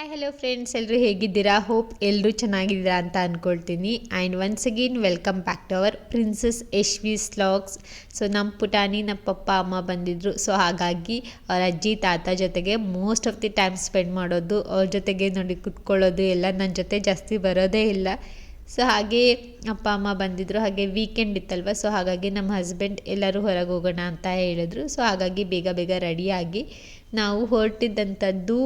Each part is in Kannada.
ಹಾಯ್ ಹಲೋ ಫ್ರೆಂಡ್ಸ್, ಎಲ್ಲರೂ ಹೇಗಿದ್ದೀರಾ? ಹೋಪ್ ಎಲ್ಲರೂ ಚೆನ್ನಾಗಿದ್ದೀರಾ ಅಂತ ಅಂದ್ಕೊಳ್ತೀನಿ. And once again welcome back to our princess Yashvi's vlogs. So ನಮ್ಮ ಪುಟಾಣಿ, ನಮ್ಮ ಪಪ್ಪ ಅಮ್ಮ ಬಂದಿದ್ದರು. ಸೊ ಹಾಗಾಗಿ ಅವ್ರ ಅಜ್ಜಿ ತಾತ ಜೊತೆಗೆ most of the time spend ಮಾಡೋದು, ಅವ್ರ ಜೊತೆಗೆ ನೋಡಿ ಕುತ್ಕೊಳ್ಳೋದು ಎಲ್ಲ. ನನ್ನ ಜೊತೆ ಜಾಸ್ತಿ ಬರೋದೇ ಇಲ್ಲ. ಸೊ ಹಾಗೆ ಅಪ್ಪ ಅಮ್ಮ ಬಂದಿದ್ದರು. ಹಾಗೆ ವೀಕೆಂಡ್ ಇತ್ತಲ್ವ, ಸೊ ಹಾಗಾಗಿ ನಮ್ಮ ಹಸ್ಬೆಂಡ್ ಎಲ್ಲರೂ ಹೊರಗೆ ಹೋಗೋಣ ಅಂತ ಹೇಳಿದ್ರು. ಸೊ ಹಾಗಾಗಿ ಬೇಗ ಬೇಗ ರೆಡಿಯಾಗಿ ನಾವು ಹೊರಟಿದ್ದಂಥದ್ದು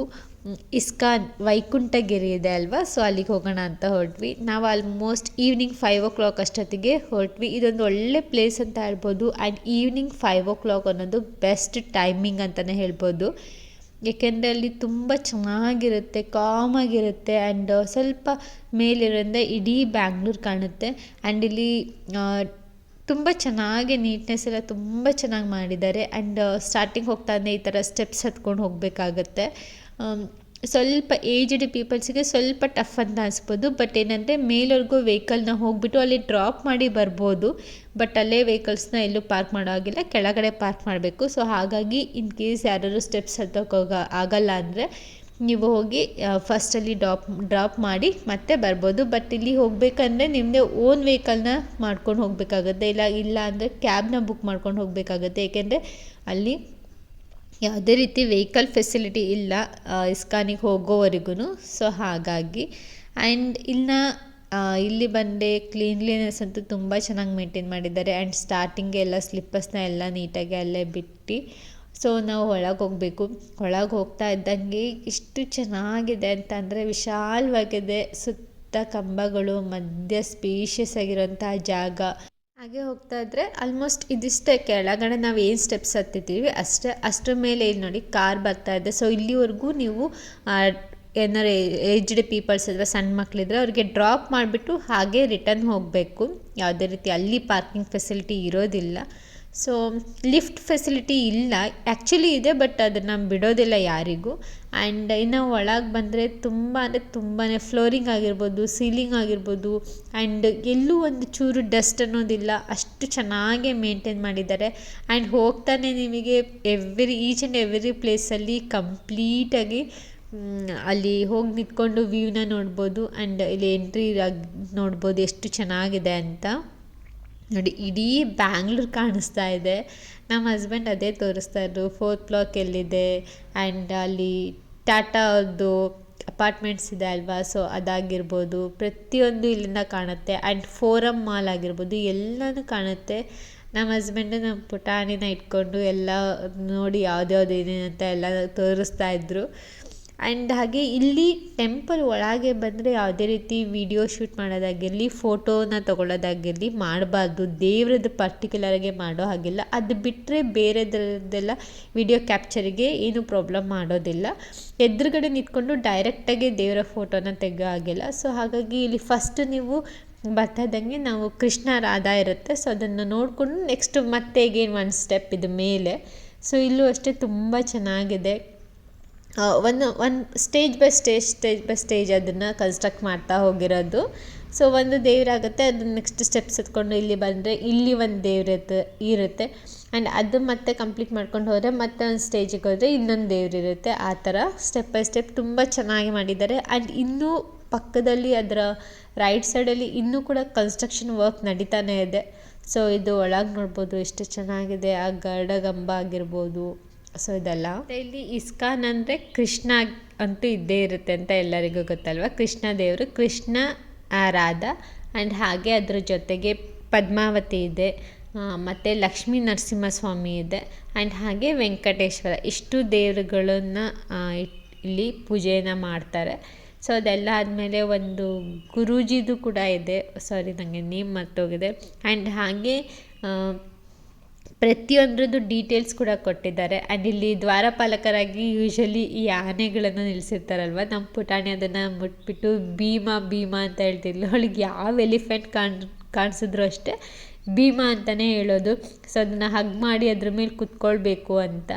ಇಸ್ಕಾನ್ ವೈಕುಂಠಗಿರಿ ಇದೆ ಅಲ್ವಾ, ಸೊ ಅಲ್ಲಿಗೆ ಹೋಗೋಣ ಅಂತ ಹೊರಟ್ವಿ. ನಾವು ಆಲ್ಮೋಸ್ಟ್ ಈವ್ನಿಂಗ್ 5 o'clock ಅಷ್ಟೊತ್ತಿಗೆ ಹೊರಟ್ವಿ. ಇದೊಂದು ಒಳ್ಳೆ ಪ್ಲೇಸ್ ಅಂತ ಹೇಳ್ಬೋದು. ಆ್ಯಂಡ್ ಈವ್ನಿಂಗ್ 5 o'clock ಅನ್ನೋದು ಬೆಸ್ಟ್ ಟೈಮಿಂಗ್ ಅಂತಲೇ ಹೇಳ್ಬೋದು. ಏಕೆಂದರೆ ಅಲ್ಲಿ ತುಂಬ ಚೆನ್ನಾಗಿರುತ್ತೆ, ಕಾಮಾಗಿರುತ್ತೆ. ಆ್ಯಂಡ್ ಸ್ವಲ್ಪ ಮೇಲಿರೋದ್ರಿಂದ ಇಡೀ ಬ್ಯಾಂಗ್ಳೂರು ಕಾಣುತ್ತೆ. ಆ್ಯಂಡ್ ಇಲ್ಲಿ ತುಂಬ ಚೆನ್ನಾಗಿ ನೀಟ್ನೆಸ್ ಎಲ್ಲ ತುಂಬ ಚೆನ್ನಾಗಿ ಮಾಡಿದ್ದಾರೆ. ಆ್ಯಂಡ್ ಸ್ಟಾರ್ಟಿಂಗ್ ಹೋಗ್ತಾ ಈ ಥರ ಸ್ಟೆಪ್ಸ್ ಹತ್ಕೊಂಡು ಹೋಗಬೇಕಾಗತ್ತೆ. ಸ್ವಲ್ಪ ಏಜ್ಡ್ ಪೀಪಲ್ಸಿಗೆ ಸ್ವಲ್ಪ ಟಫ್ ಅಂತ ಅನಿಸ್ಬೋದು. ಬಟ್ ಏನಂದರೆ ಮೇಲ್ವರೆಗೂ ವೆಹಿಕಲ್ನ ಹೋಗಿಬಿಟ್ಟು ಅಲ್ಲಿ ಡ್ರಾಪ್ ಮಾಡಿ ಬರ್ಬೋದು. ಬಟ್ ಅಲ್ಲೇ ವೆಹಿಕಲ್ಸ್ನ ಎಲ್ಲೂ ಪಾರ್ಕ್ ಮಾಡೋ ಆಗಿಲ್ಲ, ಕೆಳಗಡೆ ಪಾರ್ಕ್ ಮಾಡಬೇಕು. ಸೊ ಹಾಗಾಗಿ ಇನ್ ಕೇಸ್ ಯಾರಾದ್ರು ಸ್ಟೆಪ್ಸ್ ಹತ್ತೋಕೆ ಆಗಲ್ಲ ಅಂದರೆ ನೀವು ಹೋಗಿ ಫಸ್ಟಲ್ಲಿ ಡ್ರಾಪ್ ಮಾಡಿ ಮತ್ತೆ ಬರ್ಬೋದು. ಬಟ್ ಇಲ್ಲಿ ಹೋಗಬೇಕಂದ್ರೆ ನಿಮ್ಮದೇ ಓನ್ ವೆಹಿಕಲ್ನ ಮಾಡ್ಕೊಂಡು ಹೋಗಬೇಕಾಗುತ್ತೆ. ಇಲ್ಲ ಅಂದರೆ ಕ್ಯಾಬ್ನ ಬುಕ್ ಮಾಡ್ಕೊಂಡು ಹೋಗಬೇಕಾಗುತ್ತೆ. ಏಕೆಂದರೆ ಅಲ್ಲಿ ಯಾವುದೇ ರೀತಿ ವೆಹಿಕಲ್ ಫೆಸಿಲಿಟಿ ಇಲ್ಲ ಇಸ್ಕಾನಿಗೆ ಹೋಗೋವರೆಗೂ. ಸೊ ಹಾಗಾಗಿ ಆ್ಯಂಡ್ ಇಲ್ಲಿ ಬಂದೆ ಕ್ಲೀನ್ಲಿನೆಸ್ ಅಂತೂ ತುಂಬ ಚೆನ್ನಾಗಿ ಮೇಂಟೈನ್ ಮಾಡಿದ್ದಾರೆ. ಆ್ಯಂಡ್ ಸ್ಟಾರ್ಟಿಂಗ್ಗೆ ಎಲ್ಲ ಸ್ಲಿಪ್ಪರ್ಸ್ನ ಎಲ್ಲ ನೀಟಾಗಿ ಅಲ್ಲೇ ಬಿಟ್ಟು ಸೊ ನಾವು ಒಳಗೆ ಹೋಗಬೇಕು. ಒಳಗೆ ಹೋಗ್ತಾ ಇದ್ದಂಗೆ ಇಷ್ಟು ಚೆನ್ನಾಗಿದೆ ಅಂತ ಅಂದರೆ ವಿಶಾಲವಾಗಿದೆ. ಸುತ್ತ ಕಂಬಗಳು, ಮಧ್ಯ ಸ್ಪೇಷಿಯಸ್ ಆಗಿರೋಂಥ ಜಾಗ. ಹಾಗೆ ಹೋಗ್ತಾ ಇದ್ದರೆ ಆಲ್ಮೋಸ್ಟ್ ಇದಿಷ್ಟೇ, ಕೆಳಗಡೆ ನಾವು ಏನು ಸ್ಟೆಪ್ಸ್ ಹತ್ತಿದ್ದೀವಿ ಅಷ್ಟರ ಮೇಲೆ ಇಲ್ಲಿ ನೋಡಿ ಕಾರ್ ಬರ್ತಾ ಇದೆ. ಸೊ ಇಲ್ಲಿವರೆಗೂ ನೀವು ಏನಾರು ಏಜ್ಡ್ ಪೀಪಲ್ಸ್ ಅಥವಾ ಸಣ್ಣ ಮಕ್ಕಳಿದ್ರೆ ಅವ್ರಿಗೆ ಡ್ರಾಪ್ ಮಾಡಿಬಿಟ್ಟು ಹಾಗೆ ರಿಟರ್ನ್ ಹೋಗಬೇಕು. ಯಾವುದೇ ರೀತಿ ಅಲ್ಲಿ ಪಾರ್ಕಿಂಗ್ ಫೆಸಿಲಿಟಿ ಇರೋದಿಲ್ಲ. ಸೊ ಲಿಫ್ಟ್ ಫೆಸಿಲಿಟಿ ಇಲ್ಲ, ಆ್ಯಕ್ಚುಲಿ ಇದೆ ಬಟ್ ಅದನ್ನು ಬಿಡೋದಿಲ್ಲ ಯಾರಿಗೂ. ಆ್ಯಂಡ್ ಇನ್ನು ಒಳಗೆ ಬಂದರೆ ತುಂಬ ಅಂದರೆ ತುಂಬಾ ಫ್ಲೋರಿಂಗ್ ಆಗಿರ್ಬೋದು, ಸೀಲಿಂಗ್ ಆಗಿರ್ಬೋದು, ಆ್ಯಂಡ್ ಎಲ್ಲೂ ಒಂದು ಚೂರು ಡಸ್ಟ್ ಅನ್ನೋದಿಲ್ಲ, ಅಷ್ಟು ಚೆನ್ನಾಗೇ ಮೇಂಟೈನ್ ಮಾಡಿದ್ದಾರೆ. ಆ್ಯಂಡ್ ಹೋಗ್ತಾನೆ ನಿಮಗೆ ಈಚ್ ಆ್ಯಂಡ್ ಎವ್ರಿ ಪ್ಲೇಸಲ್ಲಿ ಕಂಪ್ಲೀಟಾಗಿ ಅಲ್ಲಿ ಹೋಗಿ ನಿಂತ್ಕೊಂಡು ವ್ಯೂನ ನೋಡ್ಬೋದು. ಆ್ಯಂಡ್ ಇಲ್ಲಿ ಎಂಟ್ರಿ ನೋಡ್ಬೋದು ಎಷ್ಟು ಚೆನ್ನಾಗಿದೆ ಅಂತ. ನೋಡಿ ಇಡೀ ಬ್ಯಾಂಗ್ಳೂರು ಕಾಣಿಸ್ತಾ ಇದೆ. ನಮ್ಮ ಹಸ್ಬೆಂಡ್ ಅದೇ ತೋರಿಸ್ತಾ ಇದ್ರು, 4th block ಎಲ್ಲಿದೆ. ಆ್ಯಂಡ್ ಅಲ್ಲಿ ಟಾಟಾದ್ದು ಅಪಾರ್ಟ್ಮೆಂಟ್ಸ್ ಇದೆ ಅಲ್ವಾ, ಸೊ ಅದಾಗಿರ್ಬೋದು, ಪ್ರತಿಯೊಂದು ಇಲ್ಲಿಂದ ಕಾಣುತ್ತೆ. ಆ್ಯಂಡ್ ಫೋರಮ್ ಮಾಲ್ ಆಗಿರ್ಬೋದು, ಎಲ್ಲನೂ ಕಾಣುತ್ತೆ. ನಮ್ಮ ಹಸ್ಬೆಂಡು ನಮ್ಮ ಪುಟಾಣಿನ ಇಟ್ಕೊಂಡು ಎಲ್ಲ ನೋಡಿ ಯಾವ್ದ್ಯಾವ್ದು ಏನೇನು ಅಂತ ಎಲ್ಲ ತೋರಿಸ್ತಾ ಇದ್ರು. ಆ್ಯಂಡ್ ಹಾಗೆ ಇಲ್ಲಿ ಟೆಂಪಲ್ ಒಳಗೆ ಬಂದರೆ ಯಾವುದೇ ರೀತಿ ವಿಡಿಯೋ ಶೂಟ್ ಮಾಡೋದಾಗಿರಲಿ, ಫೋಟೋನ ತೊಗೊಳ್ಳೋದಾಗಿರಲಿ ಮಾಡಬಾರ್ದು. ದೇವ್ರದ್ದು ಪರ್ಟಿಕ್ಯುಲರಾಗಿ ಮಾಡೋ ಹಾಗಿಲ್ಲ. ಅದು ಬಿಟ್ಟರೆ ಬೇರೆದ್ರದ್ದೆಲ್ಲ ವಿಡಿಯೋ ಕ್ಯಾಪ್ಚರಿಗೆ ಏನು ಪ್ರಾಬ್ಲಮ್ ಮಾಡೋದಿಲ್ಲ. ಎದುರುಗಡೆ ನಿಂತ್ಕೊಂಡು ಡೈರೆಕ್ಟಾಗಿ ದೇವರ ಫೋಟೋನ ತೆಗೋ ಹಾಗಿಲ್ಲ. ಸೊ ಹಾಗಾಗಿ ಇಲ್ಲಿ ಫಸ್ಟ್ ನೀವು ಬರ್ತಾ ಇದ್ದಂಗೆ ನಾವು ಕೃಷ್ಣ ರಾಧಾ ಇರುತ್ತೆ. ಸೊ ಅದನ್ನು ನೋಡಿಕೊಂಡು ನೆಕ್ಸ್ಟ್ ಮತ್ತೆ ಈಗೇನು ಒಂದು ಸ್ಟೆಪ್ ಇದು ಮೇಲೆ. ಸೊ ಇಲ್ಲೂ ಅಷ್ಟೇ ತುಂಬ ಚೆನ್ನಾಗಿದೆ. ಒಂದು ಸ್ಟೇಜ್ ಬೈ ಸ್ಟೇಜ್ ಅದನ್ನು ಕನ್ಸ್ಟ್ರಕ್ಟ್ ಮಾಡ್ತಾ ಹೋಗಿರೋದು. ಸೊ ಒಂದು ದೇವರಾಗುತ್ತೆ, ಅದನ್ನ ನೆಕ್ಸ್ಟ್ ಸ್ಟೆಪ್ಸ್ ಹತ್ಕೊಂಡು ಇಲ್ಲಿ ಬಂದರೆ ಇಲ್ಲಿ ಒಂದು ದೇವ್ರು ಇರುತ್ತೆ. ಆ್ಯಂಡ್ ಅದು ಮತ್ತೆ ಕಂಪ್ಲೀಟ್ ಮಾಡ್ಕೊಂಡು ಹೋದರೆ ಮತ್ತೆ ಒಂದು ಸ್ಟೇಜಿಗೆ ಹೋದರೆ ಇನ್ನೊಂದು ದೇವ್ರು ಇರುತ್ತೆ. ಆ ಥರ ಸ್ಟೆಪ್ ಬೈ ಸ್ಟೆಪ್ ತುಂಬ ಚೆನ್ನಾಗಿ ಮಾಡಿದ್ದಾರೆ. ಆ್ಯಂಡ್ ಇನ್ನೂ ಪಕ್ಕದಲ್ಲಿ ಅದರ ರೈಟ್ ಸೈಡಲ್ಲಿ ಇನ್ನೂ ಕೂಡ ಕನ್ಸ್ಟ್ರಕ್ಷನ್ ವರ್ಕ್ ನಡೀತಾನೆ ಇದೆ. ಸೊ ಇದು ಒಳಗೆ ನೋಡ್ಬೋದು ಎಷ್ಟು ಚೆನ್ನಾಗಿದೆ. ಆ ಗರುಡಗಂಬ ಆಗಿರ್ಬೋದು, ಸೊ ಇದೆಲ್ಲ. ಇಲ್ಲಿ ಇಸ್ಕಾನ್ ಅಂದರೆ ಕೃಷ್ಣ ಅಂತೂ ಇದ್ದೇ ಇರುತ್ತೆ ಅಂತ ಎಲ್ಲರಿಗೂ ಗೊತ್ತಲ್ವ. ಕೃಷ್ಣ ದೇವರು, ಕೃಷ್ಣ ರಾಧಾ. ಆ್ಯಂಡ್ ಹಾಗೆ ಅದ್ರ ಜೊತೆಗೆ ಪದ್ಮಾವತಿ ಇದೆ, ಮತ್ತು ಲಕ್ಷ್ಮೀ ನರಸಿಂಹಸ್ವಾಮಿ ಇದೆ, ಆ್ಯಂಡ್ ಹಾಗೆ ವೆಂಕಟೇಶ್ವರ. ಇಷ್ಟು ದೇವರುಗಳನ್ನು ಇಲ್ಲಿ ಪೂಜೆಯನ್ನು ಮಾಡ್ತಾರೆ. ಸೊ ಅದೆಲ್ಲ ಆದಮೇಲೆ ಒಂದು ಗುರೂಜಿದು ಕೂಡ ಇದೆ, ಸಾರಿ ನನಗೆ ನೇಮ್ ಮರ್ತೋಗಿದೆ. ಆ್ಯಂಡ್ ಹಾಗೆ ಪ್ರತಿಯೊಂದ್ರದ್ದು ಡೀಟೇಲ್ಸ್ ಕೂಡ ಕೊಟ್ಟಿದ್ದಾರೆ. ಆ್ಯಂಡ್ ಇಲ್ಲಿ ದ್ವಾರಪಾಲಕರಾಗಿ ಯೂಶ್ವಲಿ ಈ ಆನೆಗಳನ್ನು ನಿಲ್ಲಿಸಿರ್ತಾರಲ್ವ, ನಮ್ಮ ಪುಟಾಣಿ ಅದನ್ನು ಮುಟ್ಬಿಟ್ಟು ಭೀಮಾ ಅಂತ ಹೇಳ್ತಿದ್ಲು. ಅವಳಿಗೆ ಯಾವ ಎಲಿಫೆಂಟ್ ಕಾಣಿಸಿದ್ರು ಅಷ್ಟೇ ಭೀಮಾ ಅಂತಲೇ ಹೇಳೋದು. ಸೊ ಅದನ್ನು ಹಗ್ ಮಾಡಿ ಅದ್ರ ಮೇಲೆ ಕುತ್ಕೊಳ್ಬೇಕು ಅಂತ.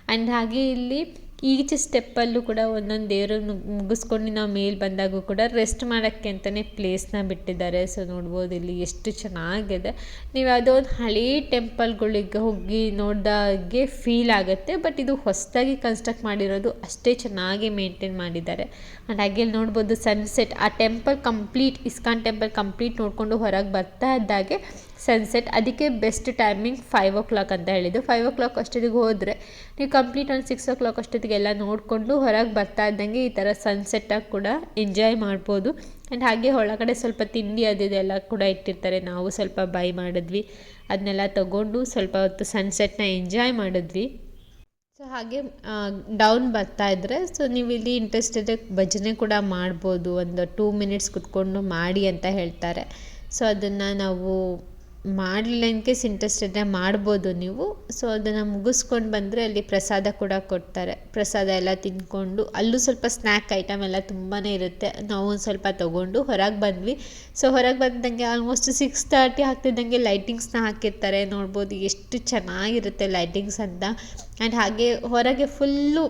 ಆ್ಯಂಡ್ ಹಾಗೆ ಇಲ್ಲಿ ಈಚ್ ಸ್ಟೆಪ್ಪಲ್ಲೂ ಕೂಡ ಒಂದೊಂದು ದೇವರನ್ನು ಮುಗಿಸ್ಕೊಂಡು ನಾವು ಮೇಲೆ ಬಂದಾಗೂ ಕೂಡ ರೆಸ್ಟ್ ಮಾಡೋಕ್ಕೆ ಅಂತಲೇ ಪ್ಲೇಸ್ನ ಬಿಟ್ಟಿದ್ದಾರೆ. ಸೊ ನೋಡ್ಬೋದು ಇಲ್ಲಿ ಎಷ್ಟು ಚೆನ್ನಾಗಿದೆ. ನೀವು ಯಾವುದೋ ಒಂದು ಹಳೇ ಟೆಂಪಲ್ಗಳಿಗೆ ಹೋಗಿ ನೋಡಿದಾಗೆ ಫೀಲ್ ಆಗುತ್ತೆ. ಬಟ್ ಇದು ಹೊಸದಾಗಿ ಕನ್ಸ್ಟ್ರಕ್ಟ್ ಮಾಡಿರೋದು ಅಷ್ಟೇ ಚೆನ್ನಾಗಿ ಮೇಂಟೈನ್ ಮಾಡಿದ್ದಾರೆ. ಆ್ಯಂಡ್ ಹಾಗೆ ಇಲ್ಲಿ ನೋಡ್ಬೋದು ಸನ್ಸೆಟ್, ಆ temple complete, ISKCON temple complete ನೋಡಿಕೊಂಡು ಹೊರಗೆ ಬರ್ತಾ ಇದ್ದಾಗೆ ಸನ್ಸೆಟ್. ಅದಕ್ಕೆ ಬೆಸ್ಟ್ ಟೈಮಿಂಗ್ 5 ಅಂತ ಹೇಳಿದ್ದು. 5 ಅಷ್ಟೊತ್ತಿಗೆ ಹೋದರೆ ನೀವು ಕಂಪ್ಲೀಟ್ ಒಂದು 6 ಅಷ್ಟೊತ್ತಿಗೆಲ್ಲ ನೋಡಿಕೊಂಡು ಹೊರಗೆ ಬರ್ತಾ ಇದ್ದಂಗೆ ಈ ಥರ ಸನ್ಸೆಟ್ಟಾಗಿ ಕೂಡ ಎಂಜಾಯ್ ಮಾಡ್ಬೋದು. ಆ್ಯಂಡ್ ಹಾಗೆ ಒಳಗಡೆ ಸ್ವಲ್ಪ ತಿಂಡಿ ಅದೆಲ್ಲ ಕೂಡ ಇಟ್ಟಿರ್ತಾರೆ. ನಾವು ಸ್ವಲ್ಪ ಬೈ ಮಾಡಿದ್ವಿ, ಅದನ್ನೆಲ್ಲ ತೊಗೊಂಡು ಸ್ವಲ್ಪ ಹೊತ್ತು ಸನ್ಸೆಟ್ನ ಎಂಜಾಯ್ ಮಾಡಿದ್ವಿ. ಸೊ ಹಾಗೆ ಡೌನ್ ಬರ್ತಾ ಇದ್ದರೆ ಸೊ ನೀವು ಇಲ್ಲಿ ಇಂಟ್ರೆಸ್ಟ್ ಇದ್ದರೆ ಭಜನೆ ಕೂಡ ಮಾಡ್ಬೋದು. ಒಂದು 2 ಮಿನಿಟ್ಸ್ ಕುತ್ಕೊಂಡು ಮಾಡಿ ಅಂತ ಹೇಳ್ತಾರೆ. ಸೊ ಅದನ್ನು ನಾವು ಮಾಡಲಿಲ್ಲ, ಇನ್ ಕೇಸ್ ಇಂಟ್ರೆಸ್ಟ್ ಇದ್ದರೆ ಮಾಡ್ಬೋದು ನೀವು. ಸೊ ಅದನ್ನು ಮುಗಿಸ್ಕೊಂಡು ಬಂದರೆ ಅಲ್ಲಿ ಪ್ರಸಾದ ಕೂಡ ಕೊಡ್ತಾರೆ. ಪ್ರಸಾದ ಎಲ್ಲ ತಿಂದ್ಕೊಂಡು ಅಲ್ಲೂ ಸ್ವಲ್ಪ ಸ್ನ್ಯಾಕ್ ಐಟಮ್ ಎಲ್ಲ ತುಂಬಾ ಇರುತ್ತೆ. ನಾವು ಒಂದು ಸ್ವಲ್ಪ ತೊಗೊಂಡು ಹೊರಗೆ ಬಂದ್ವಿ. ಸೊ ಹೊರಗೆ ಬಂದಂಗೆ ಆಲ್ಮೋಸ್ಟ್ 6:30 ಆಗ್ತಿದ್ದಂಗೆ ಲೈಟಿಂಗ್ಸ್ನ ಹಾಕಿರ್ತಾರೆ. ನೋಡ್ಬೋದು ಎಷ್ಟು ಚೆನ್ನಾಗಿರುತ್ತೆ ಲೈಟಿಂಗ್ಸ್ ಅಂತ. ಆ್ಯಂಡ್ ಹಾಗೆ ಹೊರಗೆ ಫುಲ್ಲು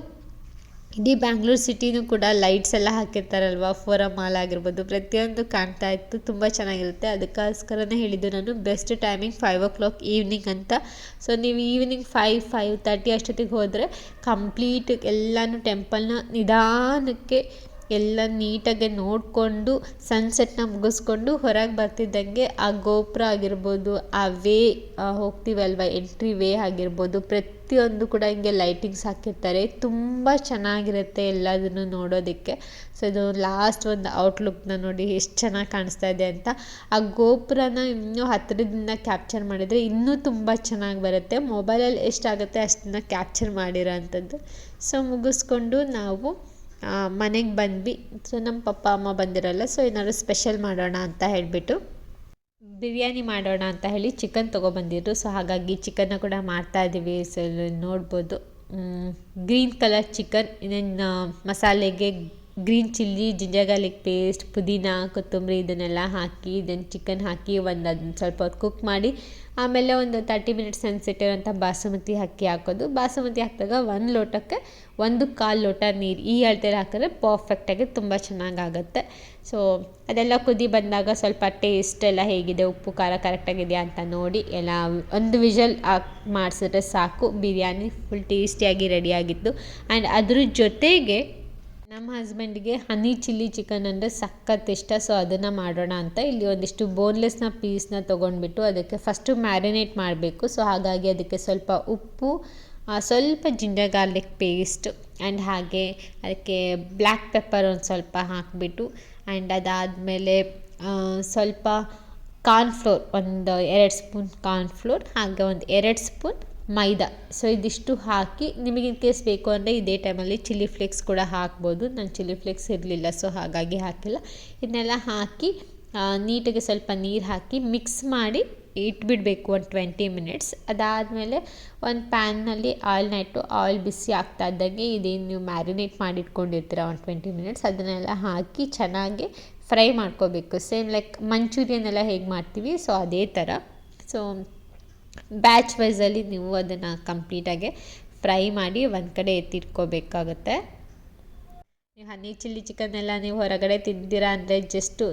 ಇಡೀ ಬ್ಯಾಂಗ್ಳೂರು ಸಿಟಿನೂ ಕೂಡ ಲೈಟ್ಸ್ ಎಲ್ಲ ಹಾಕಿರ್ತಾರಲ್ವ, ಫೋರಮ್ ಮಾಲ್ ಆಗಿರ್ಬೋದು, ಪ್ರತಿಯೊಂದು ಕಾಣ್ತಾ ಇತ್ತು. ತುಂಬ ಚೆನ್ನಾಗಿರುತ್ತೆ. ಅದಕ್ಕೋಸ್ಕರನೇ ಹೇಳಿದ್ದು ನಾನು ಬೆಸ್ಟ್ ಟೈಮಿಂಗ್ 5 ಈವ್ನಿಂಗ್ ಅಂತ. ಸೊ ನೀವು ಈವ್ನಿಂಗ್ 5:30 ಅಷ್ಟೊತ್ತಿಗೆ ಹೋದರೆ ಕಂಪ್ಲೀಟ್ ಎಲ್ಲನೂ ಟೆಂಪಲ್ನ ನಿಧಾನಕ್ಕೆ ಎಲ್ಲ ನೀಟಾಗಿ ನೋಡಿಕೊಂಡು ಸನ್ಸೆಟ್ನ ಮುಗಿಸ್ಕೊಂಡು ಹೊರಗೆ ಬರ್ತಿದ್ದಂಗೆ ಆ ಗೋಪುರ ಆಗಿರ್ಬೋದು, ಆ ವೇ ಹೋಗ್ತೀವಲ್ವ ಎಂಟ್ರಿ ವೇ ಆಗಿರ್ಬೋದು, ಪ್ರತಿಯೊಂದು ಕೂಡ ಹಿಂಗೆ ಲೈಟಿಂಗ್ಸ್ ಹಾಕಿರ್ತಾರೆ. ತುಂಬ ಚೆನ್ನಾಗಿರುತ್ತೆ ಎಲ್ಲದನ್ನು ನೋಡೋದಕ್ಕೆ. ಸೊ ಇದು ಲಾಸ್ಟ್ ಒಂದು ಔಟ್ಲುಕ್ನ ನೋಡಿ ಎಷ್ಟು ಚೆನ್ನಾಗಿ ಕಾಣಿಸ್ತಾ ಇದೆ ಅಂತ. ಆ ಗೋಪುರನ ಇನ್ನೂ ಹತ್ತಿರದಿಂದ ಕ್ಯಾಪ್ಚರ್ ಮಾಡಿದರೆ ಇನ್ನೂ ತುಂಬ ಚೆನ್ನಾಗಿ ಬರುತ್ತೆ. ಮೊಬೈಲಲ್ಲಿ ಎಷ್ಟಾಗುತ್ತೆ ಅಷ್ಟನ್ನು ಕ್ಯಾಪ್ಚರ್ ಮಾಡಿರೋ ಅಂಥದ್ದು. ಸೊ ಮುಗಿಸ್ಕೊಂಡು ನಾವು ಮನೆಗೆ ಬಂದ್ವಿ. ಸೊ ನಮ್ಮ ಪಪ್ಪ ಅಮ್ಮ ಬಂದಿರಲ್ಲ, ಸೊ ಏನಾದ್ರು ಸ್ಪೆಷಲ್ ಮಾಡೋಣ ಅಂತ ಹೇಳಿಬಿಟ್ಟು ಬಿರಿಯಾನಿ ಮಾಡೋಣ ಅಂತ ಹೇಳಿ ಚಿಕನ್ ತೊಗೊಬಂದಿದ್ರು. ಸೊ ಹಾಗಾಗಿ ಚಿಕನ್ನ ಕೂಡ ಮಾಡ್ತಾಯಿದ್ದೀವಿ. ಸೊ ನೋಡ್ಬೋದು ಗ್ರೀನ್ ಕಲರ್ ಚಿಕನ್. ಇನ್ನೇನು ಮಸಾಲೆಗೆ green chilli, ginger garlic paste, ಪುದೀನ, ಕೊತ್ತಂಬರಿ ಇದನ್ನೆಲ್ಲ ಹಾಕಿ ದೆನ್ ಚಿಕನ್ ಹಾಕಿ ಅದನ್ನ ಸ್ವಲ್ಪ ಹೊತ್ತು ಕುಕ್ ಮಾಡಿ ಆಮೇಲೆ ಒಂದು 30 ಮಿನಿಟ್ಸ್ ನೆನೆಸಿಟ್ಟಿರೋಂಥ ಬಾಸುಮತಿ ಅಕ್ಕಿ ಹಾಕೋದು. ಬಾಸುಮತಿ ಹಾಕಿದಾಗ 1 ಲೋಟಕ್ಕೆ 1/4 ಲೋಟ ನೀರು ಈ ಅಳತೆಯಲ್ಲಿ ಹಾಕಿದ್ರೆ ಪರ್ಫೆಕ್ಟಾಗಿ ತುಂಬ ಚೆನ್ನಾಗಾಗುತ್ತೆ. ಸೊ ಅದೆಲ್ಲ ಕುದಿ ಬಂದಾಗ ಸ್ವಲ್ಪ ಟೇಸ್ಟ್ ಎಲ್ಲ ಹೇಗಿದೆ, ಉಪ್ಪು ಖಾರ ಕರೆಕ್ಟಾಗಿದೆಯಾ ಅಂತ ನೋಡಿ ಎಲ್ಲ ಒಂದು ವಿಷಲ್ ಮಾಡಿಸಿದ್ರೆ ಸಾಕು. ಬಿರಿಯಾನಿ ಫುಲ್ ಟೇಸ್ಟಿಯಾಗಿ ರೆಡಿಯಾಗಿತ್ತು. ಆ್ಯಂಡ್ ಅದ್ರ ಜೊತೆಗೆ ನಮ್ಮ ಹಸ್ಬೆಂಡಿಗೆ ಹನಿ ಚಿಲ್ಲಿ ಚಿಕನ್ ಅಂದರೆ ಸಖತ್ ಇಷ್ಟ. ಸೊ ಅದನ್ನು ಮಾಡೋಣ ಅಂತ ಇಲ್ಲಿ ಒಂದಿಷ್ಟು ಬೋನ್ಲೆಸ್ನ ಪೀಸ್ನ ತೊಗೊಂಡ್ಬಿಟ್ಟು ಅದಕ್ಕೆ ಫಸ್ಟು ಮ್ಯಾರಿನೇಟ್ ಮಾಡಬೇಕು. ಸೊ ಹಾಗಾಗಿ ಅದಕ್ಕೆ ಸ್ವಲ್ಪ ಉಪ್ಪು, ಸ್ವಲ್ಪ ಜಿಂಜರ್ ಗಾರ್ಲಿಕ್ ಪೇಸ್ಟ್ ಆ್ಯಂಡ್ ಹಾಗೆ ಅದಕ್ಕೆ ಬ್ಲ್ಯಾಕ್ ಪೆಪ್ಪರ್ ಒಂದು ಸ್ವಲ್ಪ ಹಾಕಿಬಿಟ್ಟು ಆ್ಯಂಡ್ ಅದಾದಮೇಲೆ ಸ್ವಲ್ಪ ಕಾರ್ನ್ಫ್ಲೋರ್, ಒಂದು 2 ಸ್ಪೂನ್ ಕಾರ್ನ್ಫ್ಲೋರ್, ಹಾಗೆ ಒಂದು 2 ಸ್ಪೂನ್ ಮೈದಾ. ಸೊ ಇದಿಷ್ಟು ಹಾಕಿ ನಿಮಗೆ ಇನ್ ಕೇಸ್ ಬೇಕು ಅಂದರೆ ಇದೇ ಟೈಮಲ್ಲಿ ಚಿಲ್ಲಿ ಫ್ಲೇಕ್ಸ್ ಕೂಡ ಹಾಕ್ಬೋದು. ನಾನು ಚಿಲ್ಲಿ ಫ್ಲೇಕ್ಸ್ ಇರಲಿಲ್ಲ ಸೊ ಹಾಗಾಗಿ ಹಾಕಿಲ್ಲ. ಇದನ್ನೆಲ್ಲ ಹಾಕಿ ನೀಟಾಗಿ ಸ್ವಲ್ಪ ನೀರು ಹಾಕಿ ಮಿಕ್ಸ್ ಮಾಡಿ ಇಟ್ಬಿಡಬೇಕು ಒಂದು 20 ಮಿನಿಟ್ಸ್. ಅದಾದಮೇಲೆ ಒಂದು ಪ್ಯಾನ್ನಲ್ಲಿ ಆಯಿಲ್ನ ಇಟ್ಟು ಆಯಿಲ್ ಬಿಸಿ ಆಗ್ತಾ ಇದ್ದಂಗೆ ಇದೇನು ನೀವು ಮ್ಯಾರಿನೇಟ್ ಮಾಡಿಟ್ಕೊಂಡಿರ್ತೀರ ಒಂದು 20 ಮಿನಿಟ್ಸ್ ಅದನ್ನೆಲ್ಲ ಹಾಕಿ ಚೆನ್ನಾಗಿ ಫ್ರೈ ಮಾಡ್ಕೋಬೇಕು. ಸೇಮ್ ಲೈಕ್ ಮಂಚೂರಿಯನ್ ಎಲ್ಲ ಹೇಗೆ ಮಾಡ್ತೀವಿ ಸೊ ಅದೇ ಥರ. ಸೊ ಬ್ಯಾಚ್ ವೈಸಲ್ಲಿ ನೀವು ಅದನ್ನು ಕಂಪ್ಲೀಟಾಗಿ ಫ್ರೈ ಮಾಡಿ ಒಂದು ಕಡೆ ಎತ್ತಿಟ್ಕೋಬೇಕಾಗುತ್ತೆ. ನೀವು ಹನಿ ಚಿಲ್ಲಿ ಚಿಕನ್ನೆಲ್ಲ ನೀವು ಹೊರಗಡೆ ತಿಂದಿರಾ ಅಂದರೆ ಜಸ್ಟು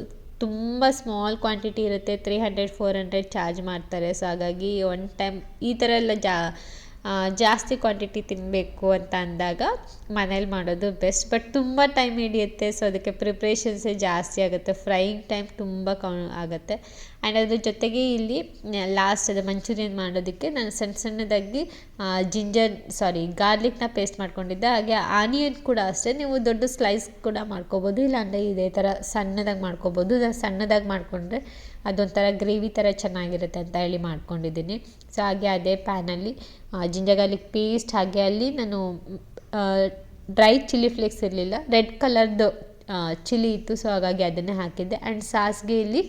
ತುಂಬ ಸ್ಮಾಲ್ ಕ್ವಾಂಟಿಟಿ ಇರುತ್ತೆ, 300-400 ಚಾರ್ಜ್ ಮಾಡ್ತಾರೆ. ಸೊ ಹಾಗಾಗಿ ಒನ್ ಟೈಮ್ ಈ ಥರ ಎಲ್ಲ ಜಾಸ್ತಿ ಕ್ವಾಂಟಿಟಿ ತಿನ್ನಬೇಕು ಅಂತ ಅಂದಾಗ ಮನೇಲಿ ಮಾಡೋದು ಬೆಸ್ಟ್. ಬಟ್ ತುಂಬ ಟೈಮ್ ಹಿಡಿಯುತ್ತೆ. ಸೊ ಅದಕ್ಕೆ ಪ್ರಿಪ್ರೇಷನ್ಸೇ ಜಾಸ್ತಿ ಆಗುತ್ತೆ, ಫ್ರೈಯಿಂಗ್ ಟೈಮ್ ತುಂಬ ಆಗುತ್ತೆ. ಆ್ಯಂಡ್ ಅದ್ರ ಜೊತೆಗೆ ಇಲ್ಲಿ ಲಾಸ್ಟ್ ಅದು ಮಂಚೂರಿಯನ್ ಮಾಡೋದಕ್ಕೆ ನಾನು ಸಣ್ಣದಾಗಿ ಗಾರ್ಲಿಕ್ನ ಪೇಸ್ಟ್ ಮಾಡ್ಕೊಂಡಿದ್ದೆ. ಹಾಗೆ ಆನಿಯನ್ ಕೂಡ ಅಷ್ಟೇ, ನೀವು ದೊಡ್ಡ ಸ್ಲೈಸ್ ಕೂಡ ಮಾಡ್ಕೋಬೋದು, ಇಲ್ಲಾಂದರೆ ಇದೇ ಥರ ಸಣ್ಣದಾಗಿ ಮಾಡ್ಕೋಬೋದು. ಸಣ್ಣದಾಗಿ ಮಾಡಿಕೊಂಡ್ರೆ ಅದೊಂಥರ ಗ್ರೇವಿ ಥರ ಚೆನ್ನಾಗಿರುತ್ತೆ ಅಂತ ಹೇಳಿ ಮಾಡ್ಕೊಂಡಿದ್ದೀನಿ. ಸೊ ಹಾಗೆ ಅದೇ ಪ್ಯಾನಲ್ಲಿ ಜಿಂಜರ್ ಗಾರ್ಲಿಕ್ ಪೇಸ್ಟ್, ಹಾಗೆ ಅಲ್ಲಿ ನಾನು ಡ್ರೈ ಚಿಲ್ಲಿ ಫ್ಲೇಕ್ಸ್ ಇರಲಿಲ್ಲ, ರೆಡ್ ಕಲರ್ದು ಚಿಲ್ಲಿ ಇತ್ತು. ಸೊ ಹಾಗಾಗಿ ಅದನ್ನೇ ಹಾಕಿದ್ದೆ. ಆ್ಯಂಡ್ ಸಾಸ್ಗೆ ಇಲ್ಲಿ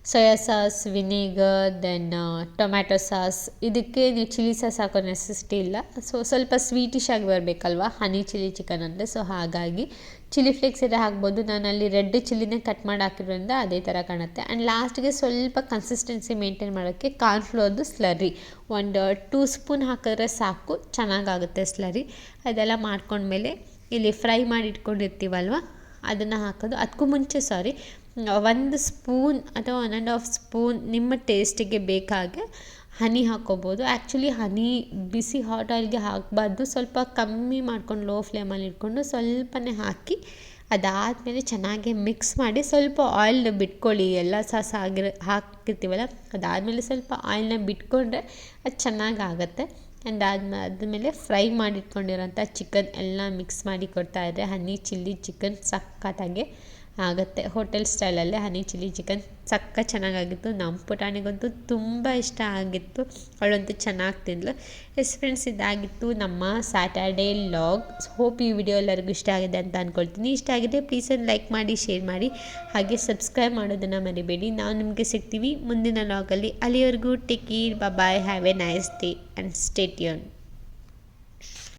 soya sauce, vinegar, then tomato sauce. ಇದಕ್ಕೆ ನೀವು ಚಿಲ್ಲಿ ಸಾಸ್ ಹಾಕೋ ನೆಸೆಸಿಟಿ ಇಲ್ಲ. ಸೊ ಸ್ವಲ್ಪ ಸ್ವೀಟಿಶ್ ಆಗಿ ಬರಬೇಕಲ್ವ ಹನಿ ಚಿಲ್ಲಿ ಚಿಕನ್ ಅಂದರೆ. ಸೊ ಹಾಗಾಗಿ ಚಿಲ್ಲಿ ಫ್ಲೇಕ್ಸ್ ಇದೆ ಹಾಕ್ಬೋದು. ನಾನಲ್ಲಿ ರೆಡ್ ಚಿಲ್ಲಿನೇ ಕಟ್ ಮಾಡಿ ಹಾಕಿರೋದ್ರಿಂದ ಅದೇ ಥರ ಕಾಣುತ್ತೆ. ಆ್ಯಂಡ್ ಲಾಸ್ಟ್ಗೆ ಸ್ವಲ್ಪ ಕನ್ಸಿಸ್ಟೆನ್ಸಿ ಮೇಂಟೈನ್ ಮಾಡೋಕ್ಕೆ ಕಾರ್ನ್ಫ್ಲೋರ್ದು ಸ್ಲರಿ ಒಂದು 2 ಸ್ಪೂನ್ ಹಾಕಿದ್ರೆ ಸಾಕು, ಚೆನ್ನಾಗಾಗುತ್ತೆ ಸ್ಲರಿ. ಅದೆಲ್ಲ ಮಾಡ್ಕೊಂಡ್ಮೇಲೆ ಇಲ್ಲಿ ಫ್ರೈ ಮಾಡಿ ಇಟ್ಕೊಂಡಿರ್ತೀವಲ್ವ ಅದನ್ನು ಹಾಕೋದು. ಅದಕ್ಕೂ ಮುಂಚೆ 1 ಸ್ಪೂನ್ ಅಥವಾ 1.5 ಸ್ಪೂನ್ ನಿಮ್ಮ ಟೇಸ್ಟಿಗೆ ಬೇಕಾಗೆ ಹನಿ ಹಾಕ್ಕೋಬೋದು. ಆ್ಯಕ್ಚುಲಿ ಹನಿ ಬಿಸಿ ಹಾಟ್ ಆಯಿಲ್ಗೆ ಹಾಕಬಾರ್ದು, ಸ್ವಲ್ಪ ಕಮ್ಮಿ ಮಾಡ್ಕೊಂಡು ಲೋ ಫ್ಲೇಮಲ್ಲಿ ಇಟ್ಕೊಂಡು ಸ್ವಲ್ಪನೇ ಹಾಕಿ ಅದಾದಮೇಲೆ ಚೆನ್ನಾಗಿ ಮಿಕ್ಸ್ ಮಾಡಿ ಸ್ವಲ್ಪ ಆಯಿಲ್ನ ಬಿಟ್ಕೊಳ್ಳಿ. ಎಲ್ಲ ಸಾಸ್ ಹಾಕಿರ್ತೀವಲ್ಲ ಅದಾದಮೇಲೆ ಸ್ವಲ್ಪ ಆಯಿಲ್ನ ಬಿಟ್ಕೊಂಡ್ರೆ ಅದು ಚೆನ್ನಾಗಾಗತ್ತೆ. ಆ್ಯಂಡ್ ಆದಮೇಲೆ ಫ್ರೈ ಮಾಡಿಟ್ಕೊಂಡಿರೋಂಥ ಚಿಕನ್ ಎಲ್ಲ ಮಿಕ್ಸ್ ಮಾಡಿ ಕೊಡ್ತಾಯಿದ್ರೆ ಹನಿ ಚಿಲ್ಲಿ ಚಿಕನ್ ಸಖತ್ತಾಗಿ ಆಗುತ್ತೆ. ಹೋಟೆಲ್ ಸ್ಟೈಲಲ್ಲೇ ಹನಿ ಚಿಲ್ಲಿ ಚಿಕನ್ ಚೆನ್ನಾಗಾಗಿತ್ತು. ನಮ್ಮ ಪುಟಾಣಿಗಂತೂ ತುಂಬ ಇಷ್ಟ ಆಗಿತ್ತು, ಅವಳಂತೂ ಚೆನ್ನಾಗಿ ತಿಂದಳು. ಎಸ್ ಫ್ರೆಂಡ್ಸ್, ಇದಾಗಿತ್ತು ನಮ್ಮ ಸ್ಯಾಟರ್ಡೇ ಲಾಗ್. ಹೋಪ್ ಈ ವಿಡಿಯೋ ಎಲ್ಲರಿಗೂ ಇಷ್ಟ ಆಗಿದೆ ಅಂತ ಅಂದ್ಕೊಳ್ತೀನಿ. ಇಷ್ಟ ಆಗಿದೆ ಪ್ಲೀಸ್ ಒಂದು ಲೈಕ್ ಮಾಡಿ, ಶೇರ್ ಮಾಡಿ, ಹಾಗೆ ಸಬ್ಸ್ಕ್ರೈಬ್ ಮಾಡೋದನ್ನು ಮರಿಬೇಡಿ. ನಾವು ನಿಮಗೆ ಸಿಗ್ತೀವಿ ಮುಂದಿನ ಲಾಗಲ್ಲಿ. ಅಲ್ಲಿವರೆಗೂ take care, bye, have a nice day and stay tuned.